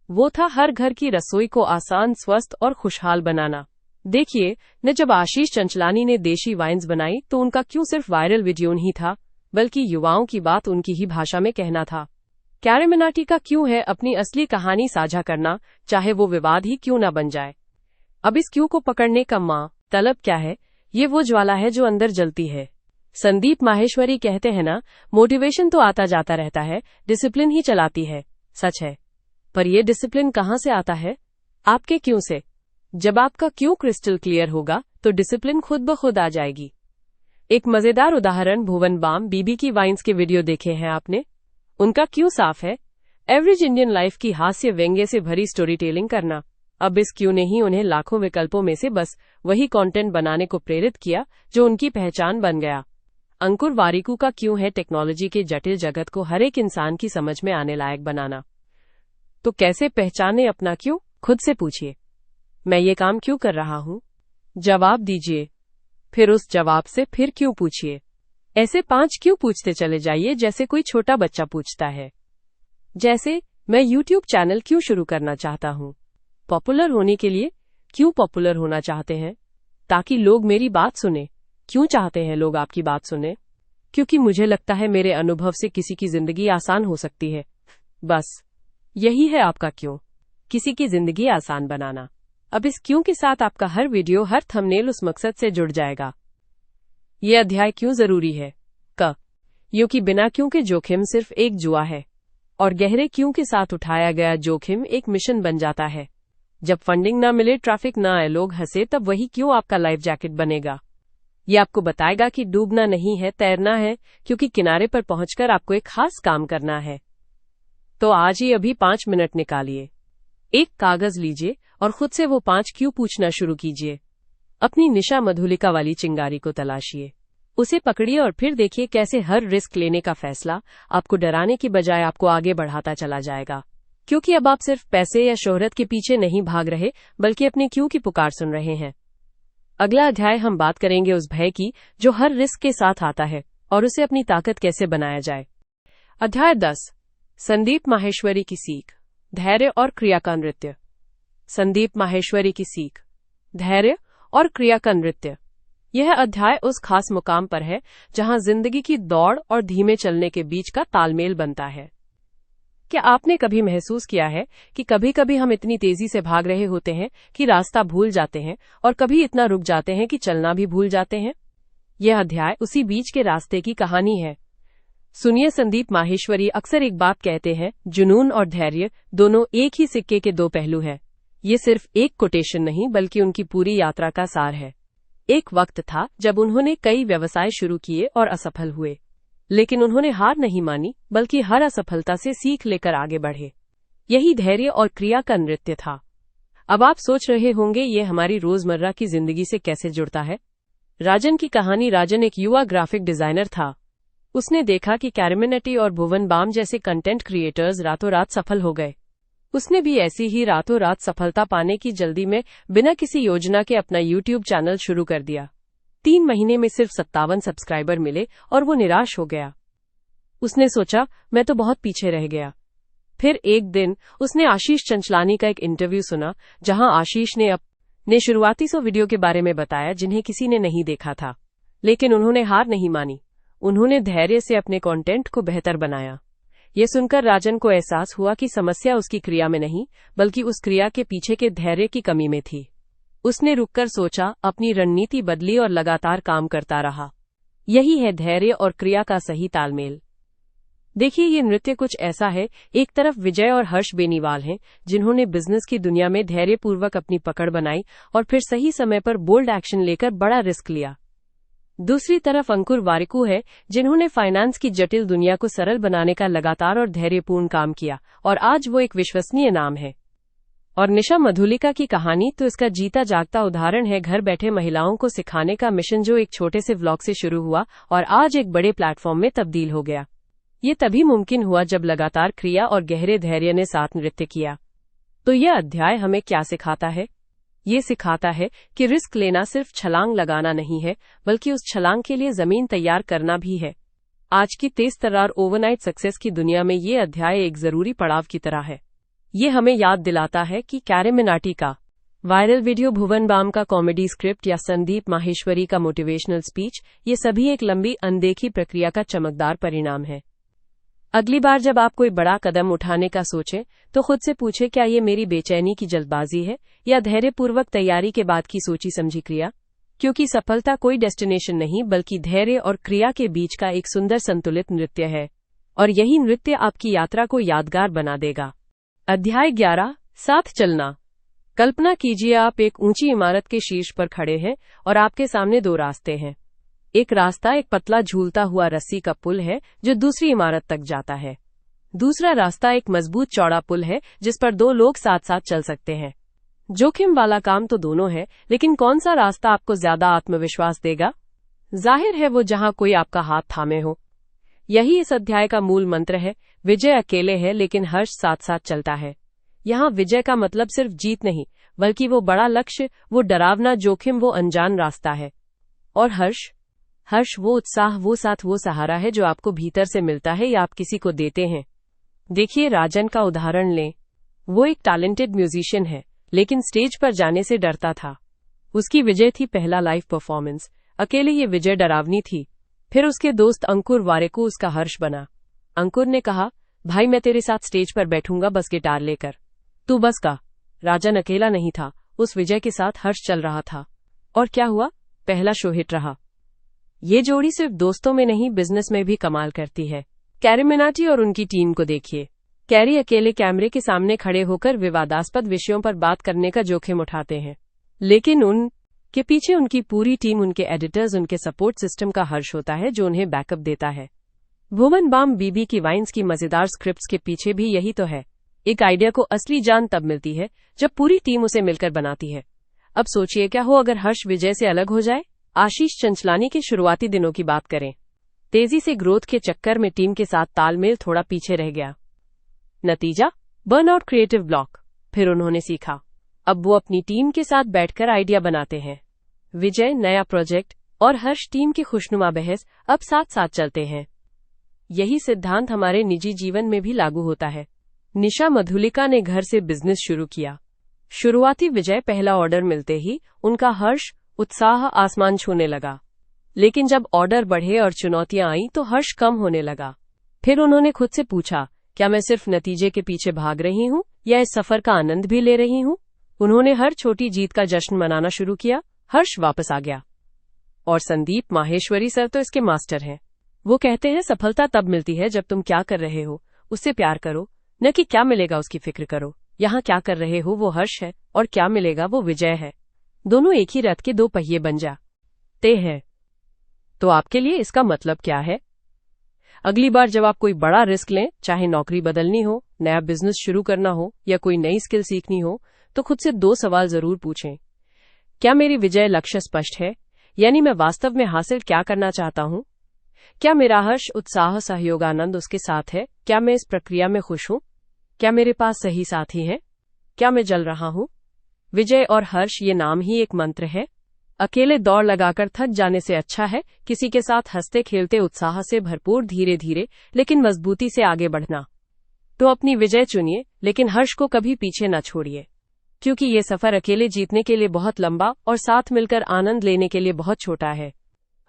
वो था हर घर की रसोई को आसान, स्वस्थ और खुशहाल बनाना। देखिए न, जब आशीष चंचलानी ने देशी वाइन्स बनाई तो उनका क्यों सिर्फ वायरल वीडियो नहीं था, बल्कि युवाओं की बात उनकी ही भाषा में कहना था। कैरी मिनाटी का क्यों है अपनी असली कहानी साझा करना, चाहे वो विवाद ही क्यों ना बन जाए। अब इस क्यों को पकड़ने का तलब क्या है, ये वो ज्वाला है जो अंदर जलती है। संदीप माहेश्वरी कहते हैं ना, मोटिवेशन तो आता जाता रहता है, डिसिप्लिन ही चलाती है। सच है, पर यह डिसिप्लिन कहां से आता है? आपके क्यों से। जब आपका क्यों क्रिस्टल क्लियर होगा तो डिसिप्लिन खुद ब खुद आ जाएगी। एक मजेदार उदाहरण, भुवन बाम बीबी की वाइन्स के वीडियो देखे हैं आपने? उनका क्यों साफ है, एवरेज इंडियन लाइफ की हास्य व्यंग्य से भरी स्टोरी टेलिंग करना। अब इस क्यों ने ही उन्हें लाखों विकल्पों में से बस वही कंटेंट बनाने को प्रेरित किया जो उनकी पहचान बन गया। अंकुर वारिकू का क्यों है टेक्नोलॉजी के जटिल जगत को हर एक इंसान की समझ में आने लायक बनाना। तो कैसे पहचाने अपना क्यों? खुद से पूछिए, मैं ये काम क्यों कर रहा हूं? जवाब दीजिए, फिर उस जवाब से फिर क्यों पूछिए। ऐसे 5 क्यों पूछते चले जाइए जैसे कोई छोटा बच्चा पूछता है। जैसे, मैं YouTube चैनल क्यों शुरू करना चाहता हूं? पॉपुलर होने के लिए। क्यों पॉपुलर होना चाहते हैं? ताकि लोग मेरी बात सुने। क्यों चाहते हैं लोग आपकी बात सुने? क्योंकि मुझे लगता है मेरे अनुभव से किसी की जिंदगी आसान हो सकती है। बस यही है आपका क्यों, किसी की जिंदगी आसान बनाना। अब इस क्यों के साथ आपका हर वीडियो, हर थंबनेल उस मकसद से जुड़ जाएगा। यह अध्याय क्यों जरूरी है? क्योंकि बिना क्यों के जोखिम सिर्फ एक जुआ है, और गहरे क्यों के साथ उठाया गया जोखिम एक मिशन बन जाता है। जब फंडिंग ना मिले, ट्रैफिक ना आए, लोग हंसे, तब वही क्यों आपका लाइफ जैकेट बनेगा। ये आपको बताएगा कि डूबना नहीं है, तैरना है, क्योंकि किनारे पर पहुंचकर आपको एक खास काम करना है। तो आज ही अभी 5 मिनट निकालिए, एक कागज लीजिए और खुद से वो 5 क्यों पूछना शुरू कीजिए। अपनी निशा मधुलिका वाली चिंगारी को तलाशिए, उसे पकड़िए और फिर देखिए कैसे हर रिस्क लेने का फैसला आपको डराने की बजाय आपको आगे बढ़ाता चला जाएगा। क्योंकि अब आप सिर्फ पैसे या शोहरत के पीछे नहीं भाग रहे, बल्कि अपने क्यों की पुकार सुन रहे हैं। अगला अध्याय हम बात करेंगे उस भय की जो हर रिस्क के साथ आता है, और उसे अपनी ताकत कैसे बनाया जाए। अध्याय 10, संदीप माहेश्वरी की सीख, धैर्य और क्रिया का नृत्य। संदीप माहेश्वरी की सीख, धैर्य और क्रिया का नृत्य। यह अध्याय उस खास मुकाम पर है जहां जिंदगी की दौड़ और धीमे चलने के बीच का तालमेल बनता है। क्या आपने कभी महसूस किया है कि कभी कभी हम इतनी तेजी से भाग रहे होते हैं कि रास्ता भूल जाते हैं, और कभी इतना रुक जाते हैं कि चलना भी भूल जाते हैं? यह अध्याय उसी बीच के रास्ते की कहानी है। सुनिए, संदीप माहेश्वरी अक्सर एक बात कहते हैं, जुनून और धैर्य दोनों एक ही सिक्के के 2 पहलू हैं। ये सिर्फ एक कोटेशन नहीं, बल्कि उनकी पूरी यात्रा का सार है। एक वक्त था जब उन्होंने कई व्यवसाय शुरू किए और असफल हुए, लेकिन उन्होंने हार नहीं मानी, बल्कि हर असफलता से सीख लेकर आगे बढ़े। यही धैर्य और क्रिया का नृत्य था। अब आप सोच रहे होंगे, ये हमारी रोजमर्रा की जिंदगी से कैसे जुड़ता है? राजन की कहानी। राजन एक युवा ग्राफिक डिजाइनर था। उसने देखा कि कैरी मिनाटी और भुवन बाम जैसे कंटेंट क्रिएटर्स रातों रात सफल हो गए। उसने भी ऐसी ही रातों रात सफलता पाने की जल्दी में बिना किसी योजना के अपना YouTube चैनल शुरू कर दिया। 3 महीने में सिर्फ 57 सब्सक्राइबर मिले और वो निराश हो गया। उसने सोचा, मैं तो बहुत पीछे रह गया। फिर एक दिन उसने आशीष चंचलानी का एक इंटरव्यू सुना, जहां आशीष ने अपने शुरुआती 100 वीडियो के बारे में बताया जिन्हें किसी ने नहीं देखा था। लेकिन उन्होंने हार नहीं मानी। उन्होंने धैर्य से अपने कंटेंट को बेहतर बनाया। ये सुनकर राजन को एहसास हुआ कि समस्या उसकी क्रिया में नहीं, बल्कि उस क्रिया के पीछे के धैर्य की कमी में थी। उसने रुककर सोचा, अपनी रणनीति बदली और लगातार काम करता रहा। यही है धैर्य और क्रिया का सही तालमेल। देखिए, ये नृत्य कुछ ऐसा है। एक तरफ विजय और हर्ष बेनीवाल हैं, जिन्होंने बिजनेस की दुनिया में धैर्यपूर्वक अपनी पकड़ बनाई और फिर सही समय पर बोल्ड एक्शन लेकर बड़ा रिस्क लिया। दूसरी तरफ अंकुर वारिकू है, जिन्होंने फाइनेंस की जटिल दुनिया को सरल बनाने का लगातार और धैर्यपूर्ण काम किया, और आज वो एक विश्वसनीय नाम है। और निशा मधुलिका की कहानी तो इसका जीता जागता उदाहरण है। घर बैठे महिलाओं को सिखाने का मिशन जो एक छोटे से व्लॉग से शुरू हुआ और आज एक बड़े प्लेटफॉर्म में तब्दील हो गया। ये तभी मुमकिन हुआ जब लगातार क्रिया और गहरे धैर्य ने साथ नृत्य किया। तो यह अध्याय हमें क्या सिखाता है? ये सिखाता है कि रिस्क लेना सिर्फ छलांग लगाना नहीं है, बल्कि उस छलांग के लिए जमीन तैयार करना भी है। आज की तेज तर्रार ओवरनाइट सक्सेस की दुनिया में ये अध्याय एक जरूरी पड़ाव की तरह है। ये हमें याद दिलाता है कि कैरी मिनाटी का वायरल वीडियो, भुवन बाम का कॉमेडी स्क्रिप्ट या संदीप माहेश्वरी का मोटिवेशनल स्पीच, ये सभी एक लंबी अनदेखी प्रक्रिया का चमकदार परिणाम है। अगली बार जब आप कोई बड़ा कदम उठाने का सोचें तो खुद से पूछें, क्या ये मेरी बेचैनी की जल्दबाजी है या धैर्यपूर्वक तैयारी के बाद की सोची समझी क्रिया? क्योंकि सफलता कोई डेस्टिनेशन नहीं, बल्कि धैर्य और क्रिया के बीच का एक सुंदर संतुलित नृत्य है, और यही नृत्य आपकी यात्रा को यादगार बना देगा। अध्याय 11, साथ चलना। कल्पना कीजिए आप एक ऊंची इमारत के शीर्ष पर खड़े हैं और आपके सामने दो रास्ते हैं। एक रास्ता एक पतला झूलता हुआ रस्सी का पुल है जो दूसरी इमारत तक जाता है। दूसरा रास्ता एक मजबूत चौड़ा पुल है जिस पर दो लोग साथ साथ चल सकते हैं। जोखिम वाला काम तो दोनों है, लेकिन कौन सा रास्ता आपको ज्यादा आत्मविश्वास देगा? जाहिर है वो जहां कोई आपका हाथ थामे हो। यही इस अध्याय का मूल मंत्र है। विजय अकेले है, लेकिन हर्ष साथ साथ चलता है। यहाँ विजय का मतलब सिर्फ जीत नहीं, बल्कि वो बड़ा लक्ष्य, वो डरावना जोखिम, वो अनजान रास्ता है। और हर्ष वो उत्साह, वो साथ, वो सहारा है जो आपको भीतर से मिलता है या आप किसी को देते हैं। देखिए राजन का उदाहरण लें। वो एक टैलेंटेड म्यूजिशियन है, लेकिन स्टेज पर जाने से डरता था। उसकी विजय थी पहला लाइव परफॉर्मेंस। अकेले ये विजय डरावनी थी। फिर उसके दोस्त अंकुर वारेकू उसका हर्ष बना। अंकुर ने कहा, भाई मैं तेरे साथ स्टेज पर बैठूंगा, बस गिटार लेकर, तू बस गा। राजन अकेला नहीं था, उस विजय के साथ हर्ष चल रहा था। और क्या हुआ? पहला शो हिट रहा। ये जोड़ी सिर्फ दोस्तों में नहीं, बिजनेस में भी कमाल करती है। कैरी मिनाटी और उनकी टीम को देखिए। कैरी अकेले कैमरे के सामने खड़े होकर विवादास्पद विषयों पर बात करने का जोखिम उठाते हैं, लेकिन उनके पीछे उनकी पूरी टीम, उनके एडिटर्स, उनके सपोर्ट सिस्टम का हर्ष होता है जो उन्हें बैकअप देता है। भुवन बाम बीबी की वाइन्स की मजेदार स्क्रिप्ट्स के पीछे भी यही तो है। एक आइडिया को असली जान तब मिलती है जब पूरी टीम उसे मिलकर बनाती है। अब सोचिए क्या हो अगर हर्ष विजय से अलग हो जाए? आशीष चंचलानी के शुरुआती दिनों की बात करें। तेजी से ग्रोथ के चक्कर में टीम के साथ तालमेल थोड़ा पीछे रह गया। नतीजा, बर्नआउट, क्रिएटिव ब्लॉक। फिर उन्होंने सीखा। अब वो अपनी टीम के साथ बैठकर आइडिया बनाते हैं। विजय, नया प्रोजेक्ट, और हर्ष, टीम की खुशनुमा बहस, अब साथ साथ चलते हैं। यही सिद्धांत हमारे निजी जीवन में भी लागू होता है। निशा मधुलिका ने घर से बिजनेस शुरू किया। शुरुआती विजय, पहला ऑर्डर मिलते ही उनका हर्ष, उत्साह आसमान छूने लगा। लेकिन जब ऑर्डर बढ़े और चुनौतियां आईं तो हर्ष कम होने लगा। फिर उन्होंने खुद से पूछा, क्या मैं सिर्फ नतीजे के पीछे भाग रही हूं या इस सफर का आनंद भी ले रही हूं? उन्होंने हर छोटी जीत का जश्न मनाना शुरू किया। हर्ष वापस आ गया। और संदीप माहेश्वरी सर तो इसके मास्टर हैं। वो कहते हैं, सफलता तब मिलती है जब तुम क्या कर रहे हो उससे प्यार करो, न कि क्या मिलेगा उसकी फिक्र करो। यहाँ क्या कर रहे हो वो हर्ष है, और क्या मिलेगा वो विजय है। दोनों एक ही रथ के दो पहिए बन जाते हैं। तो आपके लिए इसका मतलब क्या है? अगली बार जब आप कोई बड़ा रिस्क लें, चाहे नौकरी बदलनी हो, नया बिजनेस शुरू करना हो या कोई नई स्किल सीखनी हो, तो खुद से दो सवाल जरूर पूछें। क्या मेरी विजय लक्ष्य स्पष्ट है? यानी मैं वास्तव में हासिल क्या करना चाहता हूं? क्या मेरा हर्ष, उत्साह, सहयोग, आनंद उसके साथ है? क्या मैं इस प्रक्रिया में खुश हूं? क्या मेरे पास सही साथी हैं? क्या मैं जल रहा हूं? विजय और हर्ष, ये नाम ही एक मंत्र है। अकेले दौड़ लगाकर थक जाने से अच्छा है किसी के साथ हंसते खेलते, उत्साह से भरपूर, धीरे धीरे लेकिन मजबूती से आगे बढ़ना। तो अपनी विजय चुनिए, लेकिन हर्ष को कभी पीछे न छोड़िए, क्योंकि ये सफर अकेले जीतने के लिए बहुत लंबा और साथ मिलकर आनंद लेने के लिए बहुत छोटा है।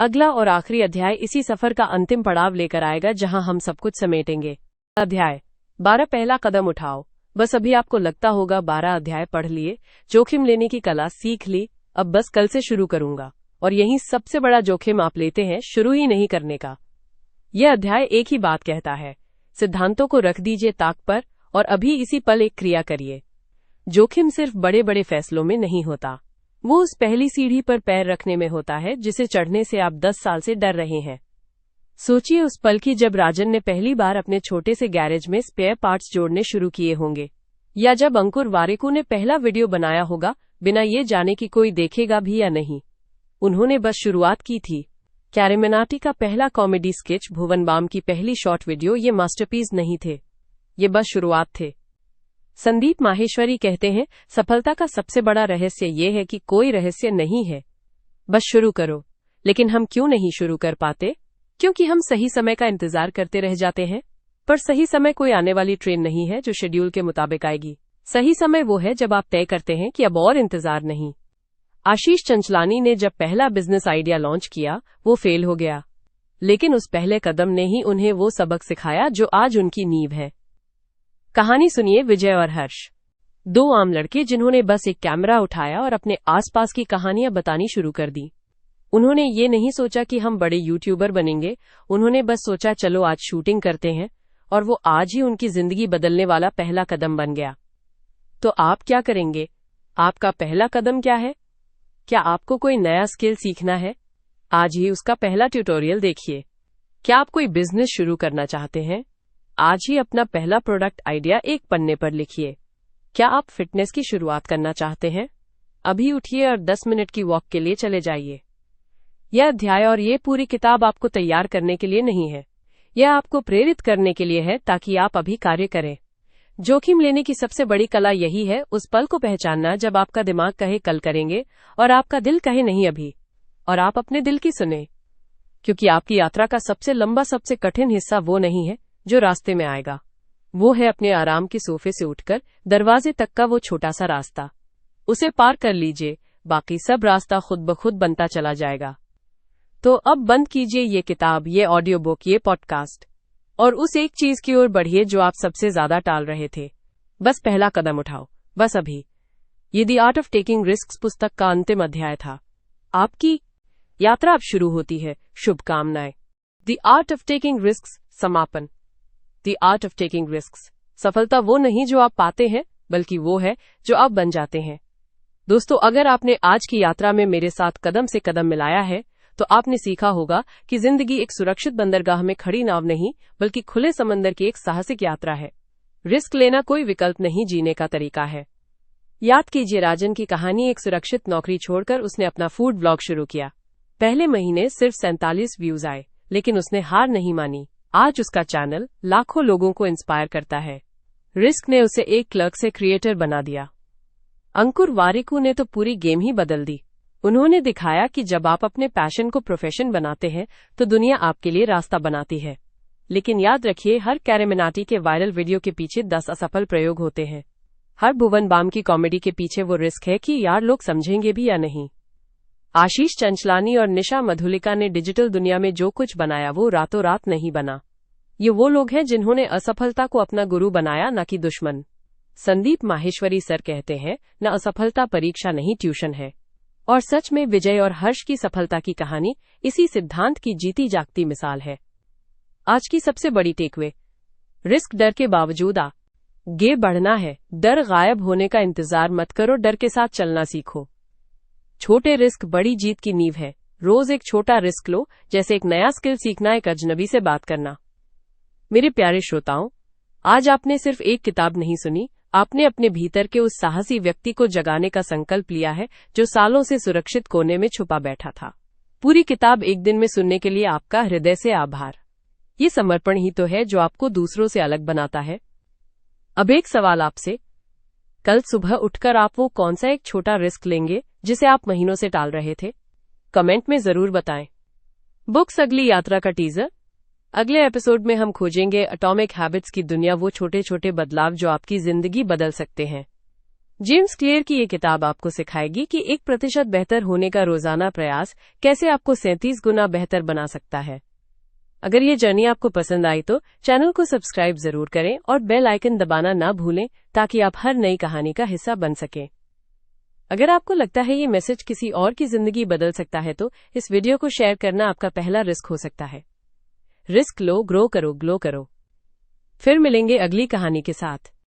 अगला और आखिरी अध्याय इसी सफर का अंतिम पड़ाव लेकर आएगा, जहां हम सब कुछ समेटेंगे। अध्याय 12, पहला कदम उठाओ। बस अभी आपको लगता होगा 12 अध्याय पढ़ लिए, जोखिम लेने की कला सीख ली, अब बस कल से शुरू करूंगा। और यही सबसे बड़ा जोखिम आप लेते हैं, शुरू ही नहीं करने का। यह अध्याय एक ही बात कहता है, सिद्धांतों को रख दीजिए ताक पर और अभी इसी पल एक क्रिया करिए। जोखिम सिर्फ बड़े बड़े फैसलों में नहीं होता, वो उस पहली सीढ़ी पर पैर रखने में होता है जिसे चढ़ने से आप 10 साल से डर रहे हैं। सोचिए उस पल की जब राजन ने पहली बार अपने छोटे से गैरेज में स्पेयर पार्ट्स जोड़ने शुरू किए होंगे, या जब अंकुर वारिकू ने पहला वीडियो बनाया होगा बिना ये जाने कि कोई देखेगा भी या नहीं। उन्होंने बस शुरुआत की थी। कैरीमिनाटी का पहला कॉमेडी स्केच, भुवन बाम की पहली शॉर्ट वीडियो, ये मास्टरपीस नहीं थे, ये बस शुरुआत थे। संदीप माहेश्वरी कहते हैं, सफलता का सबसे बड़ा रहस्य ये है कि कोई रहस्य नहीं है, बस शुरू करो। लेकिन हम क्यों नहीं शुरू कर पाते? क्योंकि हम सही समय का इंतजार करते रह जाते हैं। पर सही समय कोई आने वाली ट्रेन नहीं है जो शेड्यूल के मुताबिक आएगी। सही समय वो है जब आप तय करते हैं कि अब और इंतजार नहीं। आशीष चंचलानी ने जब पहला बिजनेस आइडिया लॉन्च किया, वो फेल हो गया, लेकिन उस पहले कदम ने ही उन्हें वो सबक सिखाया जो आज उनकी नींव है। कहानी सुनिए विजय और हर्ष, दो आम लड़के जिन्होंने बस एक कैमरा उठाया और अपने आसपास की कहानियां बतानी शुरू कर दी। उन्होंने ये नहीं सोचा कि हम बड़े यूट्यूबर बनेंगे, उन्होंने बस सोचा चलो आज शूटिंग करते हैं, और वो आज ही उनकी जिंदगी बदलने वाला पहला कदम बन गया। तो आप क्या करेंगे? आपका पहला कदम क्या है? क्या आपको कोई नया स्किल सीखना है? आज ही उसका पहला ट्यूटोरियल देखिए। क्या आप कोई बिजनेस शुरू करना चाहते हैं? आज ही अपना पहला प्रोडक्ट आइडिया एक पन्ने पर लिखिए। क्या आप फिटनेस की शुरुआत करना चाहते हैं? अभी उठिए और 10 मिनट की वॉक के लिए चले जाइए। यह अध्याय और ये पूरी किताब आपको तैयार करने के लिए नहीं है, यह आपको प्रेरित करने के लिए है ताकि आप अभी कार्य करें। जोखिम लेने की सबसे बड़ी कला यही है, उस पल को पहचानना जब आपका दिमाग कहे कल करेंगे और आपका दिल कहे नहीं अभी, और आप अपने दिल की सुने। क्योंकि आपकी यात्रा का सबसे लंबा, सबसे कठिन हिस्सा वो नहीं है जो रास्ते में आएगा, वो है अपने आराम के सोफे से उठकर दरवाजे तक का वो छोटा सा रास्ता। उसे पार कर लीजिए, बाकी सब रास्ता खुद ब खुद बनता चला जाएगा। तो अब बंद कीजिए ये किताब, ये ऑडियो बुक, ये पॉडकास्ट, और उस एक चीज की ओर बढ़िए जो आप सबसे ज्यादा टाल रहे थे। बस पहला कदम उठाओ, बस अभी। ये the art of taking risks पुस्तक का अंतिम अध्याय था। आपकी यात्रा अब शुरू होती है। शुभकामनाएं। The art of taking risks समापन। The art of taking risks, सफलता वो नहीं जो आप पाते हैं, बल्कि वो है जो आप बन जाते हैं। दोस्तों, अगर आपने आज की यात्रा में मेरे साथ कदम से कदम मिलाया है, तो आपने सीखा होगा कि जिंदगी एक सुरक्षित बंदरगाह में खड़ी नाव नहीं, बल्कि खुले समंदर की एक साहसिक यात्रा है। रिस्क लेना कोई विकल्प नहीं, जीने का तरीका है। याद कीजिए राजन की कहानी। एक सुरक्षित नौकरी छोड़कर उसने अपना फूड ब्लॉग शुरू किया। पहले महीने सिर्फ 47 व्यूज आए, लेकिन उसने हार नहीं मानी। आज उसका चैनल लाखों लोगों को इंस्पायर करता है। रिस्क ने उसे एक क्लर्क से क्रिएटर बना दिया। अंकुर वारिकू ने तो पूरी गेम ही बदल दी। उन्होंने दिखाया कि जब आप अपने पैशन को प्रोफेशन बनाते हैं तो दुनिया आपके लिए रास्ता बनाती है। लेकिन याद रखिए, हर कैरीमिनाटी के वायरल वीडियो के पीछे 10 असफल प्रयोग होते हैं। हर भुवन बाम की कॉमेडी के पीछे वो रिस्क है कि यार लोग समझेंगे भी या नहीं। आशीष चंचलानी और निशा मधुलिका ने डिजिटल दुनिया में जो कुछ बनाया वो रातों रात नहीं बना। ये वो लोग हैं जिन्होंने असफलता को अपना गुरु बनाया, न कि दुश्मन। संदीप माहेश्वरी सर कहते हैं, न असफलता परीक्षा नहीं, ट्यूशन है। और सच में विजय और हर्ष की सफलता की कहानी इसी सिद्धांत की जीती जागती मिसाल है। आज की सबसे बड़ी टेकवे, रिस्क डर के बावजूद आगे बढ़ना है। डर गायब होने का इंतजार मत करो, डर के साथ चलना सीखो। छोटे रिस्क बड़ी जीत की नींव है। रोज एक छोटा रिस्क लो, जैसे एक नया स्किल सीखना, एक अजनबी से बात करना। मेरे प्यारे श्रोताओं, आज आपने सिर्फ एक किताब नहीं सुनी, आपने अपने भीतर के उस साहसी व्यक्ति को जगाने का संकल्प लिया है जो सालों से सुरक्षित कोने में छुपा बैठा था। पूरी किताब एक दिन में सुनने के लिए आपका हृदय से आभार। ये समर्पण ही तो है जो आपको दूसरों से अलग बनाता है। अब एक सवाल आपसे, कल सुबह उठकर आप वो कौन सा एक छोटा रिस्क लेंगे जिसे आप महीनों से टाल रहे थे? कमेंट में जरूर बताएं। बुक्स अगली यात्रा का टीजर। अगले एपिसोड में हम खोजेंगे एटॉमिक हैबिट्स की दुनिया, वो छोटे छोटे बदलाव जो आपकी जिंदगी बदल सकते हैं। जेम्स क्लियर की ये किताब आपको सिखाएगी कि 1% बेहतर होने का रोजाना प्रयास कैसे आपको 37 गुना बेहतर बना सकता है। अगर ये जर्नी आपको पसंद आई तो चैनल को सब्सक्राइब जरूर करें और बेल आइकन दबाना ना भूलें ताकि आप हर नई कहानी का हिस्सा बन सकें। अगर आपको लगता है ये मैसेज किसी और की जिंदगी बदल सकता है तो इस वीडियो को शेयर करना आपका पहला रिस्क हो सकता है। रिस्क लो, ग्रो करो, ग्लो करो। फिर मिलेंगे अगली कहानी के साथ।